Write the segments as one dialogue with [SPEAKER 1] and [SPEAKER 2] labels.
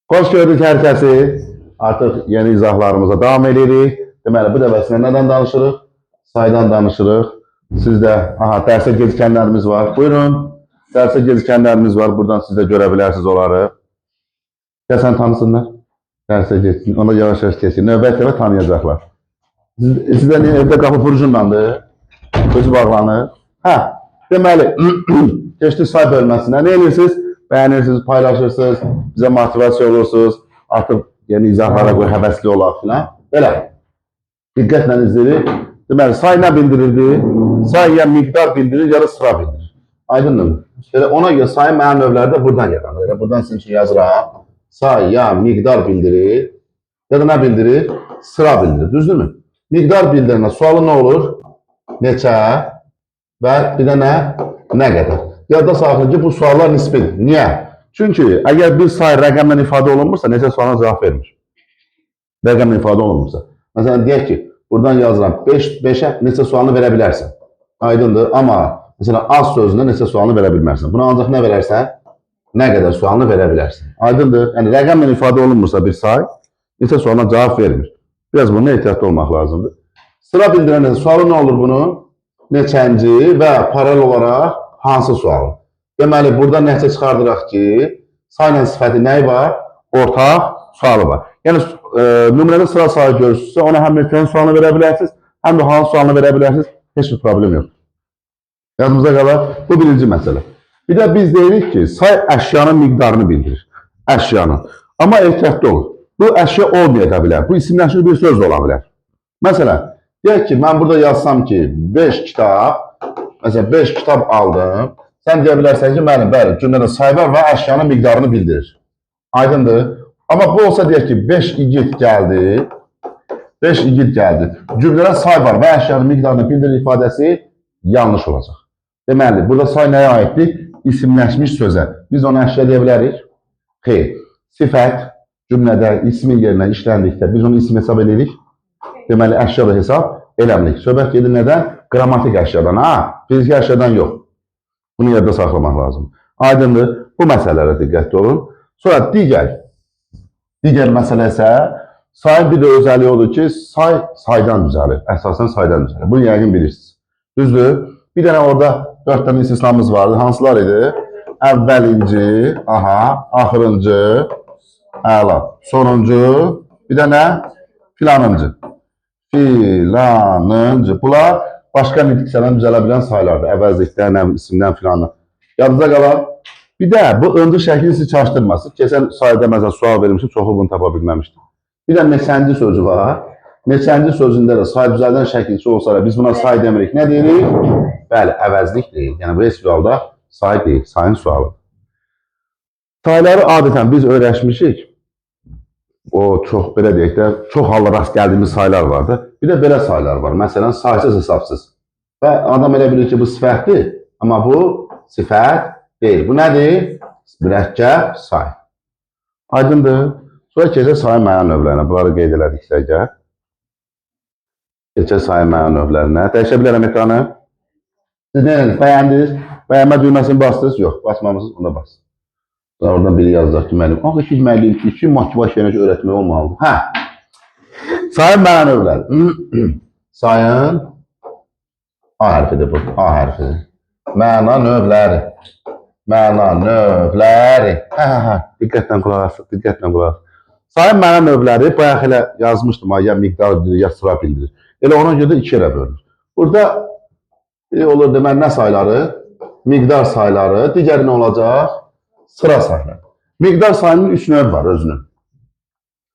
[SPEAKER 1] Hoş gördük hər kəsi. Artıq yeni izahlarımıza davam edirik. Deməli, bu dəfəsində nədən danışırıq? Saydan danışırıq. Sizdə, dərsə gecikənlərimiz var. Buyurun, dərsə gecikənlərimiz var. Buradan siz də görə bilərsiniz onları. Gəlsən tanısınlar. Dərsə geciksin. Ona yavaş-yavaş keçin. Növbət dəfə tanıyacaqlar. Sizdə evdə qapı purcundandır. Özü bağlanır. Deməli, keçdik say bölməsinə. Nə edirsiniz? Bəyənirsiniz, paylaşırsınız, bizə motivasiya olursunuz, artıq yeni izahlara qoy, həvəsli olaq filan. Belə, diqqətlə izləyirik. Deməli, say nə bildirirdi? Say ya miqdar bildirir, ya da sıra bildirir. Aydındır mı? Elə ona görə sayın mənim növləri də buradan yaranır. Elə buradan sizin üçün yazıram. Say ya miqdar bildirir, ya da nə bildirir? Sıra bildirir, düzdür mü? Miqdar bildirənə sualı nə olur? Neçə və bir də nə? Nə qədər? Yadda saxlayın ki, bu suallar nisbidir. Niyə? Çünki əgər bir say rəqəmlə ifadə olunmursa, neçə sualına cavab vermir. Rəqəmlə ifadə olunmursa. Məsələn, deyək ki, buradan yazıram, 5-ə neçə sualını verə bilərsən. Aydındır. Amma, məsələn, az sözünə neçə sualını verə bilmərsən. Buna ancaq nə verərsən? Nə qədər sualını verə bilərsən. Aydındır. Yəni, rəqəmlə ifadə olunmursa bir say, neçə sualına cavab vermir. Biraz buna ehtiyatlı olmaq lazımdır. Sıra bildirən sualı nə olur bunun? Neçənci və paralel olaraq hansı sualı? Deməli, burada nəticə çıxardıraq ki, sayla sifəti nəyi var? Ortaq sualı var. Yəni, nümunədə sıra sayı görürsünüzsə, ona həm neçənin sualını verə bilərsiniz, həm də hansı sualını verə bilərsiniz, heç bir problem yoxdur. Yadımıza qalar, bu birinci məsələ. Bir də biz deyirik ki, say əşyanın miqdarını bildirir. Əşyanın. Amma ehtiyatlı olur. Bu əşya olmaya bilər. Bu isimləşmiş bir söz ola bilər. Məsələn, deyək ki, mən burada yazsam ki, 5 kitab, məsələn, 5 kitab aldım. Sən deyə bilərsən ki, bəli, cümlədə say var və əşyanın miqdarını bildirir. Aydındır. Amma bu olsa deyək ki, 5 igid gəldi. 5 igid gəldi. Cümlədə say var və əşyanın miqdarını bildirir ifadəsi yanlış olacaq. Deməli, burada say nəyə aiddir? İsimləşmiş sözə. Biz onu əşya deyə bilərik? Xeyr. Sifət cümlədə ismin yerinə işləndikdə biz onu isim hesab edirik. Deməli, əşya da hesab eləmirik. Söhbət gedir nədən? Qrammatik əşyadan, fiziki əşyadan yox. Bunu yadda saxlamaq lazım. Aydındır, bu məsələlərə diqqətli olun. Sonra digər məsələ isə sayın bir də özəlliyi odur ki, say saydan düzəlir. Əsasən saydan düzəlir. Bunu yəqin bilirsiniz. Düzdür? Bir dənə orada 4 dənə istisnamız vardı. Hansılar idi? Əvvəlinci, axırıncı, sonuncu, bir dənə filanıncı. Filanıncı. Bunlar başqa nitiqsədən düzələ bilən saylardır. Əvəzlikdən, isimdən filanı. Yadınıza qalan. Bir də bu öncü şəkli sizi çaşdırmasın. Keçən sayda məsələn sual verilmişdi, çoxu bunu tapa bilməmişdi. Bir də neçənci sözü var. Neçənci sözündə də say düzəldən şəkilçi olsa da biz buna say demirik. Nə deyirik? Bəli, əvəzlik deyil. Yəni bu heç bir halda say deyil, sayın sualı. Sayları adətən biz öyrəşmişik. O çox, belə deyək də, çox halda rast gəldiyimiz saylar vardı. Bir də belə saylar var. Məsələn, saysız hesabsız. Və adam elə bilir ki, bu sifətdir. Amma bu sifət deyil. Bu nədir? Mürəkkəb say. Aydındır. Sonra keçək sayın müəyyən növlərinə. Bunları qeyd elədiksə gəl. Keçək sayın müəyyən növlərinə. Dəyişə bilərəm ekranı. Siz nə ediniz? Bəyəndiniz? Bəyənmə düyməsini bastınız? Yox, basmamışsınız. Onda basın. Oradan biri yazacaq ki, müəllim. Axı ki, müəllim ki, motivasiya öyrətmək olmalıdır. Sayın məna növləri. Sayın A hərfidir bu. A hərfidir. Məna növləri. Məna növləri. Diqqətlə qulaq asın. Diqqətlə qulaq asın. Sayın məna növləri, bayaq elə yazmışdım. Ya miqdar bildirir, ya sıra bildirir. Elə ona görə də 2 yerə bölünür. Burada olur deməli nə sayları? Miqdar sayları. Digəri nə olacaq? Sıra sayları. Miqdar sayının 3 növ var özünün.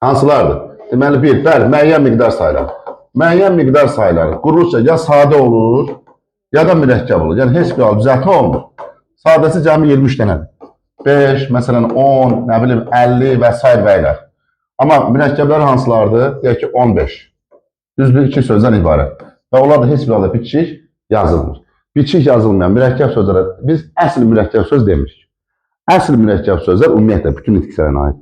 [SPEAKER 1] Hansılardır? Deməli, bəli, müəyyən miqdar sayları. Müəyyən miqdar sayları quruluşca ya sadə olur, ya da mürəkkəb olur. Yəni, heç bir hal düzəltmə olmur. Sadəsi cəmi 23 dənədir. 5, məsələn, 10, nə bilim, 50 və s. və ilə. Amma mürəkkəblər hansılardır? Deyək ki, 15. Düzdür, 2 sözdən ibarət. Və onlar da heç bir halda bitişik yazılmır. Bitişik yazılmayan mürəkkəb sözlərə biz əsl mürəkkəb söz demirik. Əsl mürəkkəb sözlər ümumiyyətlə bütün nitqsələrə aid.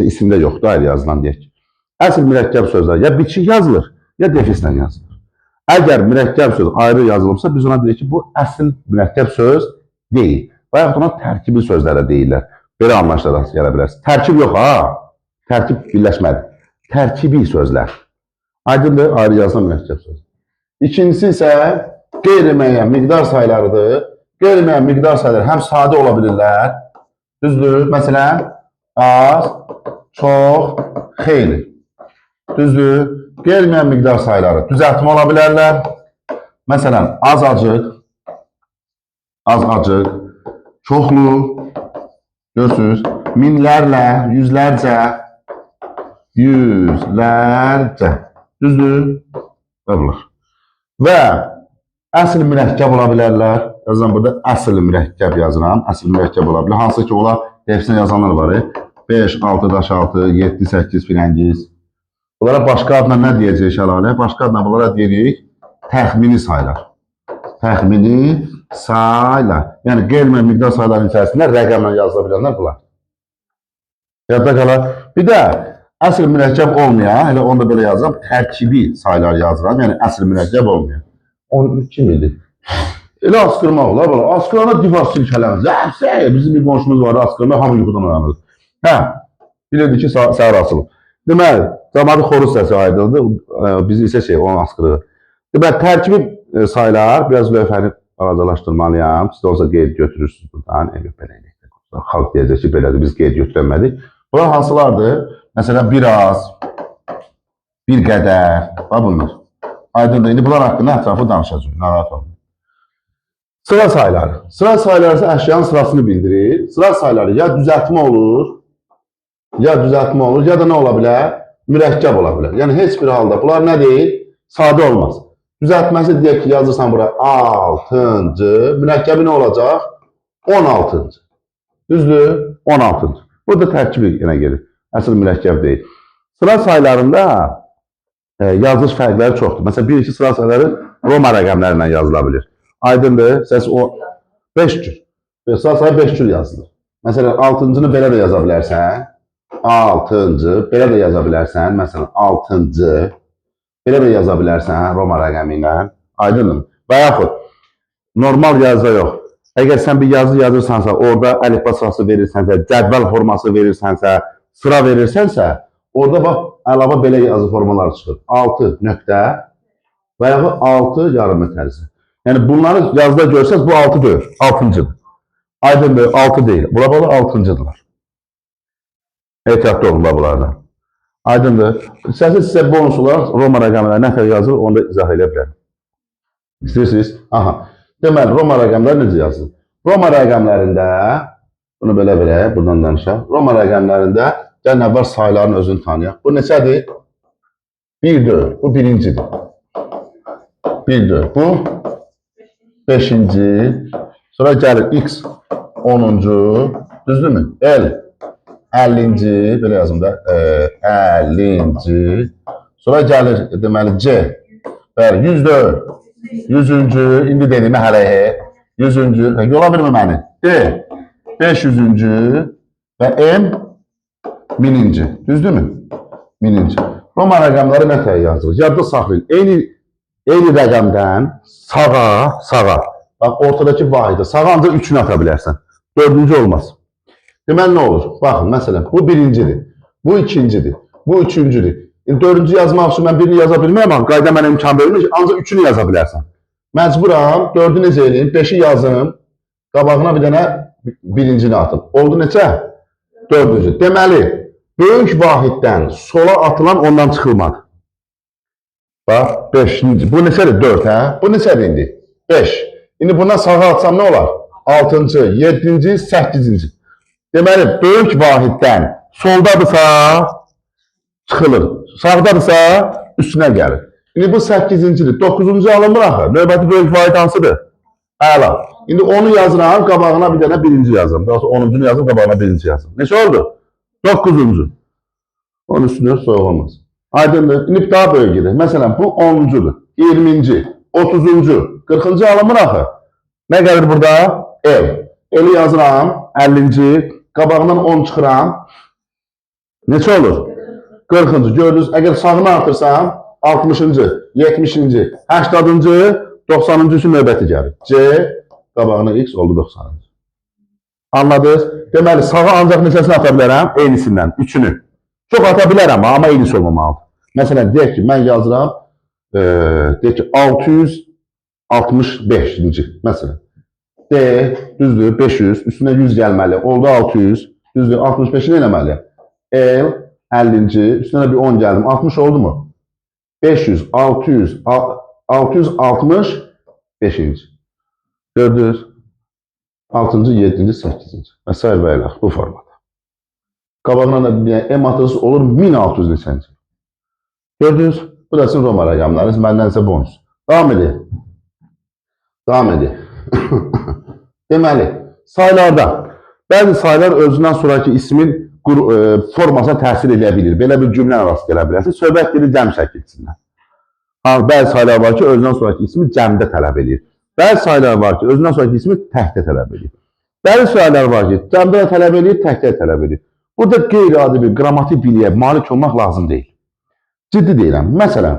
[SPEAKER 1] İsimdə yoxdur, ayrı yazılan deyək ki. Əsl mürəkkəb sözlər ya bitişik yazılır, ya defislə yazılır. Əgər mürəkkəb söz ayrı yazılmışsa, biz ona deyirik ki, bu əsl mürəkkəb söz deyil. Və yaxud ona tərkibi sözlərə deyirlər. Belə anlayışlara gələ bilərsiniz. Tərkib yox, Tərkib birləşmədi. Tərkibi sözlər. Aydındır, ayrı yazılan mürəkkəb söz. İkincisi isə qeyri-müəyyən miqdar saylarıdır. Qeyri-müəyyən miqdar sayları həm sadə ola bilirlər, düzdür? Məsələn, az, çox, xeyli. Düzdür? Qeyri-müəyyən miqdar sayları düzəltmə ola bilərlər. Məsələn, az-acıq, çoxlu, görürsünüz, minlərlə, yüzlərcə, düzdür? Qırılır. Və əsl mürəkkəb ola bilərlər. Yazıram burada əsl mürəkkəb yazıram. Əsl mürəkkəb ola bilər. Hansı ki, olar hepsini yazanlar var. 5, 6 daş 6, 7, 8 filangiz. Bunlara başqa adına nə deyəcək şəlalə? Başqa adına bunlara deyirik təxmini saylar. Təxmini saylar. Yəni qeyri-müəyyən miqdar sayların içərisində rəqəmlə yazıla bilənlər bunlar. Yadda qalar. Bir də əsl mürəkkəb olmayan, elə onu da belə yazıram, tərkibi saylar yazıram. Yəni əsl mürəkkəb olmayan. 12 miydi? Elə askırmaq olar. Askırana divas silkələmez. Bizim bir qonşumuz var, askırma hamı yuxudan uyanır. Bilirdi ki, səhər açılıb. Deməli, cəmaatı xoruz səsi aydıldı. Biz isə onun askırığı. Deməli, tərkibi saylar, biraz lövhəni ağacalaşdırmalıyam. Siz də olsa qeyd götürürsünüz buradan. Xalq deyəcək ki, belədir, biz qeyd götürəmədik. Bunlar hansılardır? Məsələn, biraz, bir qədər, bunlar. Aydındır, indi bunlar haqqında ətrafı danışacaq. Narahat olun. Sıra sayları. Sıra sayları ise əşyanın sırasını bildirir. Sıra sayları ya düzəltmə olur, ya da nə ola bilər? Mürəkkəb ola bilər. Yəni, heç bir halda bunlar nə deyil? Sadə olmaz. Düzəltməsi deyək ki, yazırsan bura 6-cı, mürəkkəbi nə olacaq? 16-cı. Düzdür? 16-cı. Burada tərkibi yenə gelir. Əsl mürəkkəb deyil. Sıra saylarında yazılış fərqləri çoxdur. Məsələn, bir-iki sıra sayları Roma rəqəmlərindən yazıla bilir. Aydındır, səs o 5 cür. Sıra sayı 5 cür yazılır. Məsələn, 6-cını belə də yaza bilərsən. 6-cı, belə də yaza bilərsən. Məsələn, 6-cı, belə də yaza bilərsən Roma rəqəmi ilə. Aydındır. Və yaxud, normal yazıda yox. Əgər sən bir yazı yazırsansa, orada əlifba sırası verirsənsə, cədvəl forması verirsənsə, sıra verirsənsə, orada bax, əlavə belə yazı formaları çıxır. 6 nöqtə və yaxud 6 yarım ötərisi. Yəni, bunları yazıda görsəz, bu 6 deyil, 6-cıdır. Aydındır, 6 deyil. Bunlar 6-cıdırlar. Ehtiyatlı olun bunlardan. Aydındır. İstəsəz sizə bonus olaraq Roma rəqəmləri nə qədər yazılır, onu da izah edə bilərəm. İstəyirsiniz? Aha. Deməli, Roma rəqəmləri necə yazılır? Roma rəqəmlərində, bunu belə verək, buradan danışaq. Roma rəqəmlərində gəlin əvvəl sayların özünü tanıyaq. Bu neçədir? 1-dür. Bu birincidir. 1-dür. Bu 5-ci. Sonra gəlir X 10-cu. Düzdürmü? L 50-ci. Belə yazım da. 50-ci. Sonra gəlir deməli C. Bəli, 104. 100-cü. İndi dediyimi hələyə. 100-cü. Yola bilmə məni. D. 500-cü. Və M 1000-ci. Düzdürmü? 1000-ci. Roma rəqəmləri nə tək yazılır? Yadda saxlayın. Eyni rəqəmdən sağa. Bax, ortadakı vahidi. Sağa ancaq 3-ünü ata bilərsən. 4-cü olmaz. Deməli, nə olur? Baxın, məsələn, bu birincidir. Bu ikincidir. Bu üçüncüdür. 4-cü yazmaq üçün mən birini yaza bilməyəm, amma qayda mənə imkan verir, ancaq 3-ünü yaza bilərsən. Məcburam, 4-ü necə edeyim? 5-i yazım. Qabağına bir dənə birincini atım. Oldu neçə? 4-cü. Deməli, böyük vahiddən sola atılan ondan çıxılmadı. Bax, 5-ci. Bu neçədir? 4, hə? Bu neçədir indi? 5. İndi bundan sağa atsam nə olar? 6-cı, 7-ci, 8-ci. Deməli, böyük vahiddən soldadırsa çıxılır. Sağdadırsa üstünə gəlir. İndi bu 8-cidir. 9-cu alınmır axı. Növbəti böyük vahid hansıdır? Əla. İndi onu yazıram, qabağına bir dənə birinci yazıram. Daha sonra 10-cunu yazıram, qabağına birinci yazıram. Neçə oldu? 9-cu. Onun üstünə soyuq olmaz. Aydındır. İndi daha böyük gedir. Məsələn, bu 10-cudur. 20-ci, 30-cu, 40-cı alınmır axı. Nə gəlir burada? El. Eli yazıram, 50-ci, qabağından 10 çıxıram. Neçə olur? 40-cı. Gördünüz, əgər sağını artırsam, 60-cı, 70-ci, 80-cı, 90-cı üçün növbəti gəlir. C, qabağına X oldu 90-cı. Anladınız? Deməli, sağa ancaq neçəsini ata bilərəm? Eynisindən, 3-ünü. Çox ata bilərəm, amma eynis olmamalıdır. Məsələn, deyək ki, mən yazıram, deyək ki, 665-ci, məsələn. D, düzdür, 500, üstünə 100 gəlməli, oldu 600, düzdür, 65-i nə eləməli? L, 50-ci, üstünə bir 10 gəldim, 60 oldu mu? 500, 600, 665-ci. Gördünüz? 6-cı, 7-ci, 8-ci. Və s. və ilə bu formada. Qabağına da M atısı olur 1600 neçənci. Gördünüz? Bu da sizin Roma rəqəmləriniz, məndən isə bonus. Davam edin. Davam edin. Deməli, saylarda bəzi saylar özündən sonraki ismin formasına təsir edə bilir. Belə bir cümlə rast gələ bilərsiniz. Söhbət gedir cəm şəkilsindən. Bəzi saylar var ki, özündən sonraki ismi cəmdə tələb edir. Bəzi saylar var ki, özündən sonraki ismi təkdə tələb edir. Bəzi saylar var ki, cəmdə də tələb edir, təkdə də tələb edir. Burada qeyri-adi bir qrammatik biliyə malik olmaq lazım deyil. Ciddi deyirəm. Məsələn,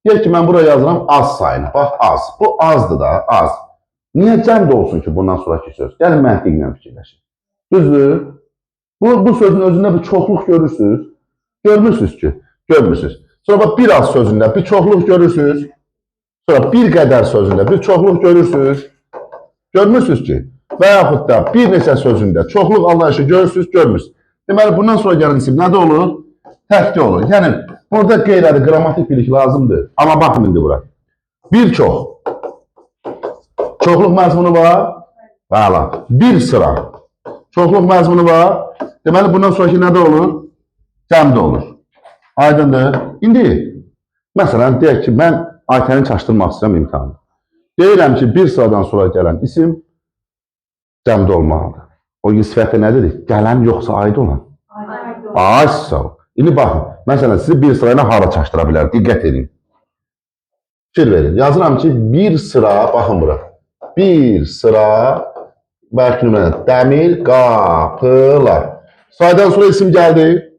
[SPEAKER 1] deyək ki, mən buraya yazıram az sayını. Bax, az. Bu azdır da, az. Niyə cəmdə olsun ki, bundan sonraki söz? Gəlin məntiqlə fikirləşin. Düzdür? Bu sözün özündə bir çoxluq görürsünüz. Görmürsünüz ki, görmürsünüz. Sonra bax, bir az sözündə bir çoxluq görürsünüz. Sonra bir qədər sözündə bir çoxluq görürsünüz. Görmürsünüz ki, və yaxud da bir neçə sözündə çoxluq anlayışı görürsünüz, görmürsünüz. Deməli, bundan sonra gələn isim nədə olur? Təkdə olur. Yəni, burada qeyri-adi qrammatik bilik lazımdır. Amma baxın indi bura. Bir çox. Çoxluq məzmunu var. Bəli. Bir sıra. Çoxluq məzmunu var. Deməli, bundan sonraki nədə olur? Cəmdə olur. Aydındır. İndi, məsələn, deyək ki, mən Aytəni çaşdırmaq istəyirəm imtihanı. Deyirəm ki, bir sıradan sonra gələn isim cəmdə olmalıdır. O sifətə nə dedik? Gələn yoxsa aid olan? Ay, sağ ol. İndi baxın, məsələn, sizi bir sırayla hara çaşdıra bilər? Diqqət edin. Fikir verin. Yazıram ki, bir sıra, baxın bura. Bir sıra, bəlkə nümunə, dəmir qapılar. Saydan sonra isim gəldi.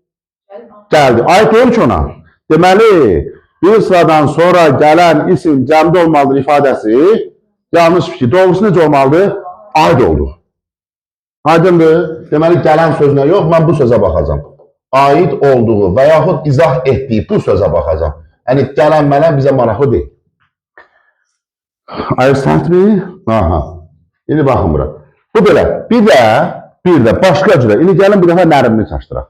[SPEAKER 1] Gəldi. Aid deyil ki ona. Deməli, bir sıradan sonra gələn isim cəmdə olmalıdır ifadəsi yanlış fikir. Doğrusu necə olmalıdır? Aid oldu. Aydındır. Deməli, gələn sözünə yox, mən bu sözə baxacam. Aid olduğu və yaxud izah etdiği bu sözə baxacam. Yəni, gələn mənə bizə maraqlı deyil. Ayırsanız mi? Aha. İndi baxın bura. Bu belə. Bir də başqa cürə. İndi gəlin bir dəfə nərimini çaşdıraq.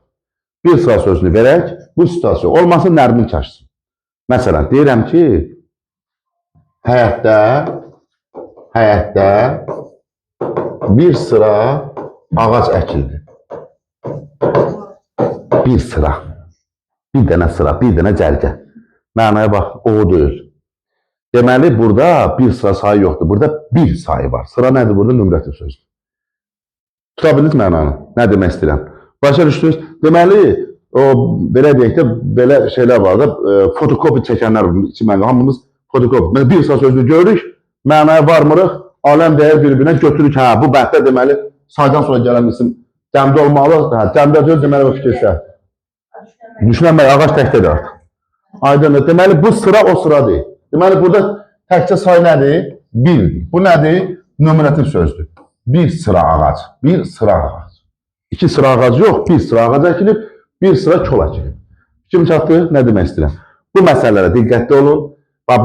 [SPEAKER 1] Bir sıra sözünü verək, bu situasiya olmasın, nərimini çaşsın. Məsələn, deyirəm ki, həyətdə bir sıra ağac əkildi. Bir sıra. Bir dənə sıra, bir dənə cərgə. Mənaya bax, o deyil. Deməli, burada bir sıra sayı yoxdur. Burada bir sayı var. Sıra nədir burada? Nümrətiv sözdür. Tutabildiniz mənanı? Nə demək istəyirəm? Başa düşdünüz? Deməli, o belə deyək də, belə şeylər var da, fotokopi çəkənlər hamımız fotokopi. Bir sıra sözünü görürük, mənaya varmırıq, aləm dəyər bir-birinə götürürük. Hə, bu bəhdə deməli, saydan sonra gələn isim cəmdə olmalı. Hə, cəmdə deyil, deməli, o fikirsə. Düşünənmək, ağac təkdədir artıq. Aydındır. Deməli, bu sıra o sıra deyil. Deməli, burada təkcə say nədir? Birdir. Bu nədir? Nümrətiv sözdür. Bir sıra ağac. Bir sıra ağac. İki sıra ağac yox, bir sıra ağac əkilib, bir sıra kol əkilib. Kim çatdı? Nə demək istəyirəm? Bu məsələlərə diqqətli olun.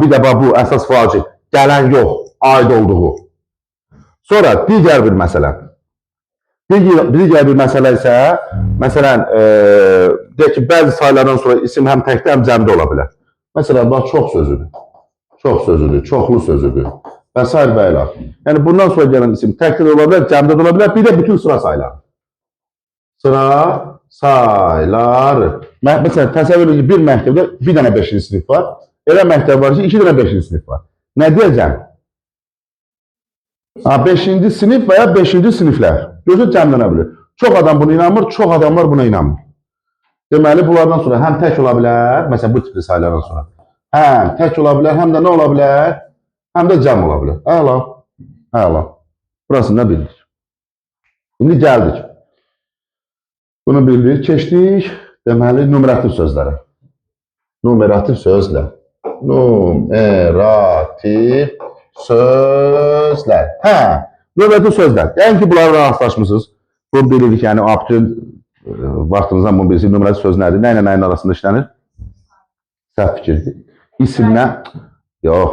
[SPEAKER 1] Bir də bu əsas vacib. Gələn yox, aid olduğu. Sonra digər bir məsələ. Digər bir məsələ isə, məsələn, deyək ki, bəzi saylardan sonra isim həm təkdə, həm cəmdə ola bilər. Məsələn, bax, çox sözüdür. Çox sözüdür, çoxlu sözüdür. Və s. və ilə. Yəni, bundan sonra gələn isim təkdə də ola bilər, cəmdə də ola bilər, bir də bütün sıra sayları. Sıra sayları. Məsələn, təsəvvür edin ki, bir məktəbdə bir dənə 5-ci sinif var. Elə məktəb var ki, 2 dənə 5-ci sinif var. Nə deyəcəm? 5-ci sinif və ya 5-ci siniflər. Gözü cəmlənə bilir. Çox adam buna inanmır, çox adamlar buna inanmır. Deməli, bunlardan sonra həm tək ola bilər, məsələn, bu tipli saylardan sonra. Həm tək ola bilər, həm də nə ola bilər? Həm də cəm ola bilər. Əla, əla. Burasını da bildik. İndi gəldik. Bunu bildik, keçdik. Deməli, numerativ sözlərə. Numerativ sözlər. Numerativ sözlər. Hə, numerativ sözlər. Yəni ki, bunlarla rastlaşmışsınız. Bu bilirik, yəni, vaxtınızdan bunu bilirsiniz. Nümerasi söz nədir? Nə ilə nəyin arasında işlənir? Səhv fikirdir. İsimlə, yox,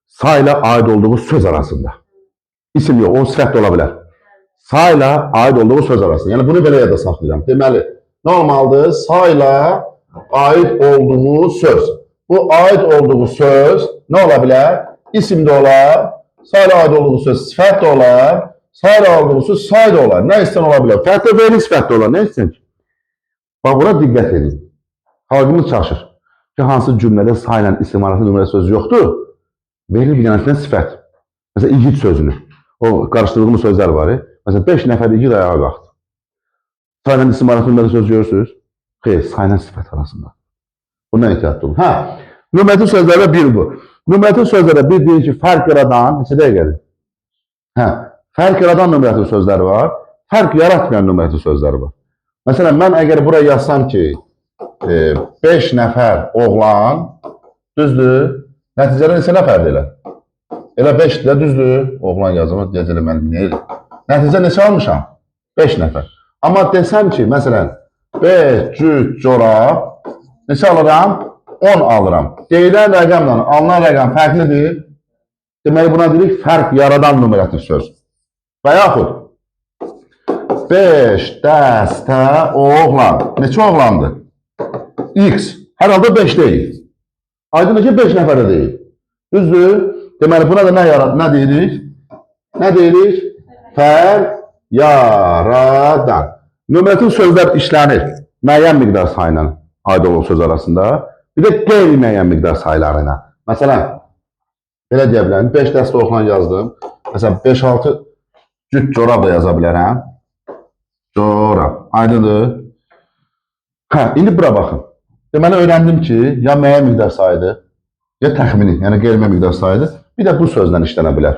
[SPEAKER 1] sayla aid olduğu söz arasında. İsim yox, o sifət də ola bilər. Sayla aid olduğu söz arasında. Yəni bunu belə yada saxlayacağım. Deməli, normaldır, sayla aid olduğu söz. Bu aid olduğu söz nə ola bilər? İsim də olar, sayla aid olduğu söz sifət də olar, sayla aid olduğu söz say da olar. Nə istən ola bilər? Fərqlə verin sifət də olar. Nə istən ki? Bax, buna diqqət edin. Xalqımız çaşır ki, hansı cümlədə sayla isim arasında nümerə söz yoxdur? Verilir bir dənəsindən sifət. Məsələn, igid sözünü. O qarışdırdığımız sözlər var. Məsələn, 5 nəfər igid ayağa qalxdı. Sayla isim arasında nümerə söz görürsünüz? Xeyr, sayla sifət arasında. Bundan ehtiyatlı olun. Nümerətin sözlərdə bir bu. Nümerətin sözlərdə bir deyir ki, fərq yaradan, neçə dəqiqədir? Fərq yaradan nümerətin sözləri var, fərq yaratmayan nümerətin sözləri var. Məsələn, mən əgər buraya yazsam ki, 5 nəfər oğlan, düzdür, nəticədə neçə nəfərdir elə? Elə 5-dir də, düzdür, oğlan yazımı, deyəcək mən neyir? Nəticə neçə almışam? 5 nəfər. Amma desəm ki, məsələn, 5 cüt corab, neçə alıram? 10 alıram. Deyilən rəqəmlə alınan rəqəm fərqlidir. Deməli, buna deyirik, fərq yaradan nümerətin söz. Və yaxud, 5 dəstə oğlan. Neçə oğlandır? X. Hər halda 5 deyil. Aydındır ki, 5 nəfərə deyil. Düzdür? Deməli, buna da nə deyirik? Nə deyirik? Fərq yaradan. Nümerətin sözlər işlənir. Müəyyən miqdar sayla aid olan söz arasında. Bir də qeyri-müəyyən miqdar saylarına. Məsələn, belə deyə bilərəm, 5 dəstə oğlan yazdım. Məsələn, 5-6 cüt corab da yaza bilərəm. Corab. Aydındır. İndi bura baxın. Deməli, öyrəndim ki, ya müəyyən miqdar sayıdır, ya təxmini, yəni qeyri-müəyyən miqdar sayıdır. Bir də bu sözlə işlənə bilər.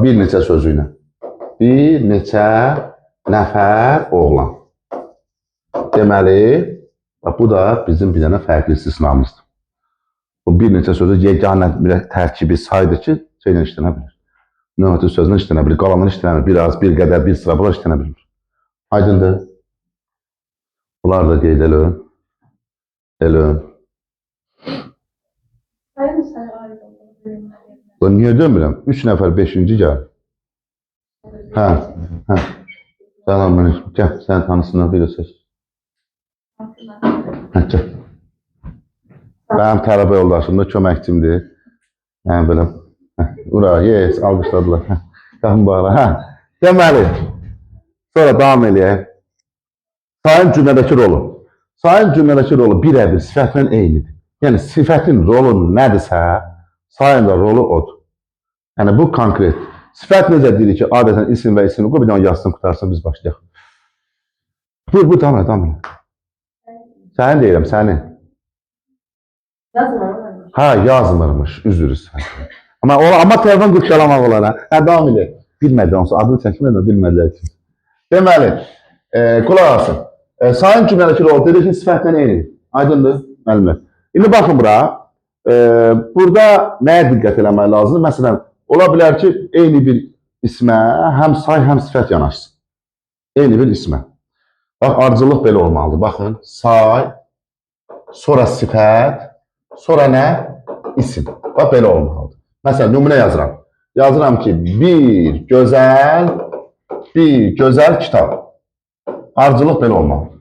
[SPEAKER 1] Bir neçə sözü ilə. Bir neçə nəfər oğlan. Deməli, bu da bizim bir dənə fərqli istisnamızdır. Bu bir neçə sözü yeganə tərkibi saydır ki, şeylə işlənə bilir. Nümerətin sözlə işlənə bilir, qalanlar işlənə bilir. Bir az, bir qədər, bir sıra bunlar işlənə bilir. Aydındır. Bunlar da qeyd elin. Elin. Niyə dönmürəm? 3 nəfər 5-ci gəl. Salam, gəl, sən tanısınlar, bir də söz. Gəl. Mənim tələbə yoldaşım da köməkçimdir. Yəni belə, ura, yes, alqışladılar. Qalın bağla. Deməli, sonra davam eləyək. Sayın cümlədəki rolu. Sayın cümlədəki rolu birəbir sifətlə eynidir. Yəni, sifətin rolu nədirsə, sayın da rolu odur. Yəni, bu konkret. Sifət necə deyilir ki, adətən isim və isim, bir dənə yazsın, qutarsın, biz başlayaq. Buyur, davam elə. Sənin deyirəm, sənin. Yazmırmış. Yazmırmış, üzürüz. Amma telefon qırxalamaq olar. Davam elə. Bilmədi, onsa adını çəkmədən bilmədilər ki. Deməli, qulaq asın. Sayın cümlədəki rol dedik ki, sifətlə eynidir. Aydındır, müəllimlər. İndi baxın bura. Burada nəyə diqqət eləmək lazımdır? Məsələn, ola bilər ki, eyni bir ismə həm say, həm sifət yanaşsın. Eyni bir ismə. Bax, ardıcıllıq belə olmalıdır. Baxın, say, sonra sifət, sonra nə? İsim. Bax, belə olmalıdır. Məsələn, nümunə yazıram. Yazıram ki, bir gözəl kitab. Ardıcıllıq belə olmalıdır.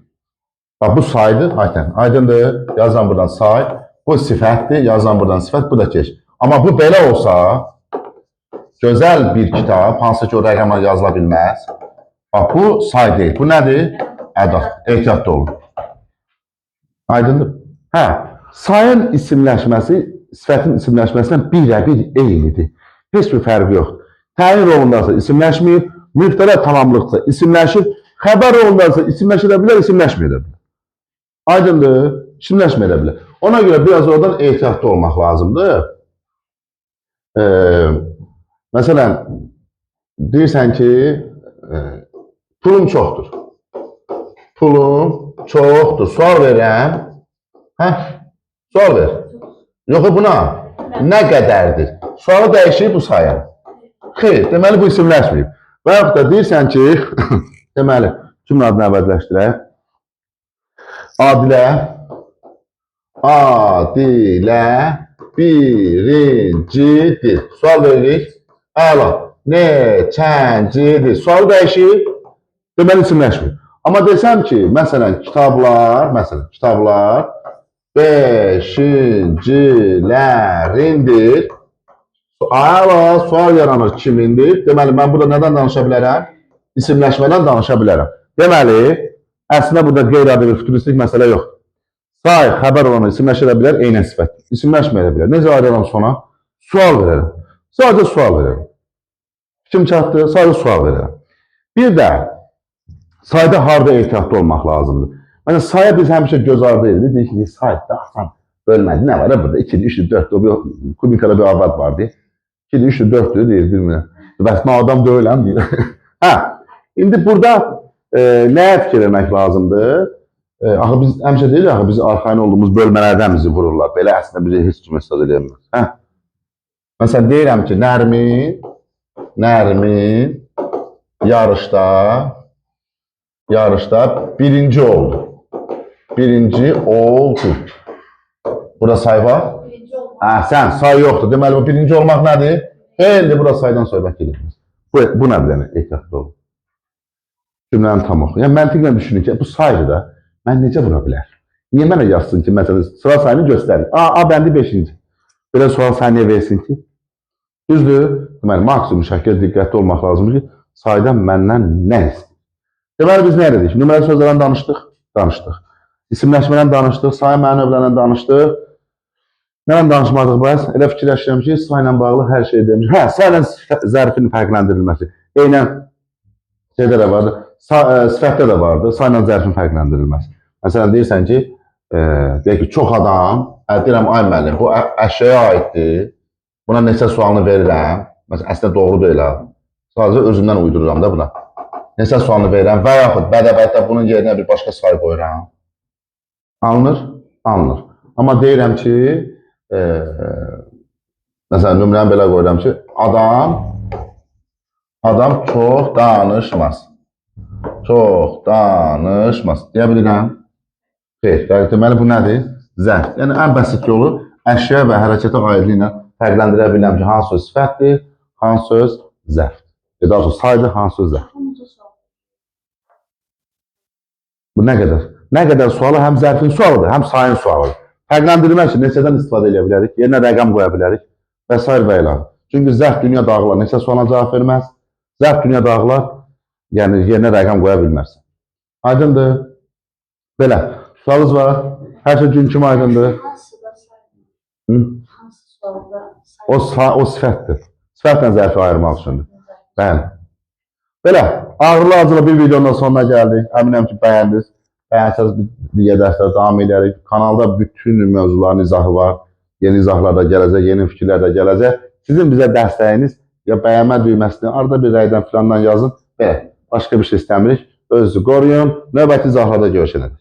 [SPEAKER 1] Bax, bu saydır, aydındır. Yazıram buradan say. Bu sifətdir, yazıram buradan sifət, bu da keç. Amma bu belə olsa, gözəl bir kitab, hansı ki o rəqəmlər yazıla bilməz. Bax, bu say deyil. Bu nədir? Ədat. Ehtiyatlı olun. Aydındır. Sayın isimləşməsi, sifətin isimləşməsindən birə-bir eynidir. Heç bir fərqi yox. Təyin rolundasa isimləşməyir, mübtədə tamamlıqda isimləşir, xəbər rolundasa isimləşə bilər, isimləşməyə bilər. Aydındır, isimləşməyə bilər. Ona görə biraz oradan ehtiyatlı olmaq lazımdır. Məsələn, deyirsən ki, pulum çoxdur. Pulum çoxdur. Sual verirəm. Sual ver. Yox, buna nə qədərdir? Sualı dəyişir bu sayı. Xeyr, deməli bu isimləşməyib. Və yaxud da deyirsən ki, deməli, cümlə adını əvəzləşdirək. Adilə. Adilə birincidir. Sual veririk. Əla. Neçəncidir? Sual dəyişir. Deməli isimləşmir. Amma desəm ki, məsələn, kitablar beşincilərindir. Əla, sual yaranır kimindir? Deməli, mən burada nədən danışa bilərəm? İsimləşmədən danışa bilərəm. Deməli, əslində burada qeyri-adi bir futuristik məsələ yoxdur. Say, xəbər olanı isimləşə bilər, eynən sifət. İsimləşməyə bilər. Necə ayrılam sona? Sual verərəm. Sadəcə sual verərəm. Fikrim çatdı, sadəcə sual verərəm. Bir də, sayda harda ehtiyatlı olmaq lazımdır. Məsələn, saya biz həmişə göz ardı edirik. Deyik ki, sayda asan bölmədi. Nə var burada? 2-dir, 3-dür, 4-dür. Kubikada bir avad var deyir. 2-dir, 3-dür, 4-dür deyir, bilmirəm. Bəs mən adam deyiləm deyir. Hə, indi burada nəyə fikir vermək lazımdır? Axı biz həmişə deyirik, axı biz arxain olduğumuz bölmələrdən bizi vururlar. Belə əslində bizi heç kim hesab edilmir. Hə? Məsələn, deyirəm ki, Nərmin yarışda birinci oldu. Birinci oldu. Burada say var? Sən, say yoxdur. Deməli, bu birinci olmaq nədir? Eldir, burada saydan söhbət edirmiz. Bu nədir? Ehtiyatlı olun. Cümləni tam oxu. Yəni, məntiqlə düşünün ki, bu saydır da, mən necə vura bilər? Niyə mənə yazsın ki, məsələn, sıra sayını göstərir? A bəndi 5-ci. Belə sual saniyə versin ki, düzdür? Deməli, maksimum şəkildə diqqətli olmaq lazımdır ki, saydan məndən nə istəyir? Deməli, biz nə edirik? Nümerə sözlərdən danışdıq. İsimləşmədən danışdıq, sayı mənövlərdən danışdıq. Nədən danışmadıq bəs? Elə fikirləşirəm ki, sayla bağlı hər şey demişim. Hə, sayla zərfin fərqləndirilməsi. Eynən şeydə də vardı, sifətdə də vardı, sayla zərfin fərqləndirilməsi. Məsələn, deyirsən ki, deyək ki, çox adam, deyirəm, ay müəllim, bu əşyaya aiddir, buna neçə sualını verirəm, məsələn, əslində doğru deyil, sadəcə özümdən uydururam da buna. Neçə sualını verirəm və yaxud bədəbətdə bunun yerinə bir başqa say qoyuram. Alınır? Alınır. Amma deyirəm ki, məsələn, nömrəni belə qoyuram ki, adam çox danışmaz. Çox danışmaz. Deyə bilirəm? Xeyr. Deməli, bu nədir? Zərf. Yəni, ən bəsit yolu əşya və hərəkətə aidliyi ilə fərqləndirə bilirəm ki, hansı söz sifətdir, hansı söz zərfdir. Daha sonra saydır, hansı söz zərfdir. Bu nə qədər? Nə qədər sualı həm zərfin sualıdır, həm sayın sualıdır. Fərqləndirmək üçün neçədən istifadə edə bilərik, yerinə rəqəm qoya bilərik və s. və ilə. Çünki zərf dünya dağılar neçə suala cavab verməz, zərf dünya dağılar, yəni yerinə rəqəm qoya bilmərsən. Aydındır? Belə, sualınız var, hər şey gün kimi aydındır. O sifətdir. Sifətlə zərfi ayırmaq üçündür. Bəli. Belə, ağırlı-acılı bir videonun sonuna gəldik. Əminəm ki, bəyəndiniz. Bəyənsəz digər dərslərə davam edərik. Kanalda bütün mövzuların izahı var. Yeni izahlar da gələcək, yeni fikirlər də gələcək. Sizin bizə dəstəyiniz ya bəyənmə düyməsini arada bir rəydən filandan yazın. Belə, başqa bir şey istəmirik. Özünüzü qoruyun. Növbəti izahlarda görüşənək.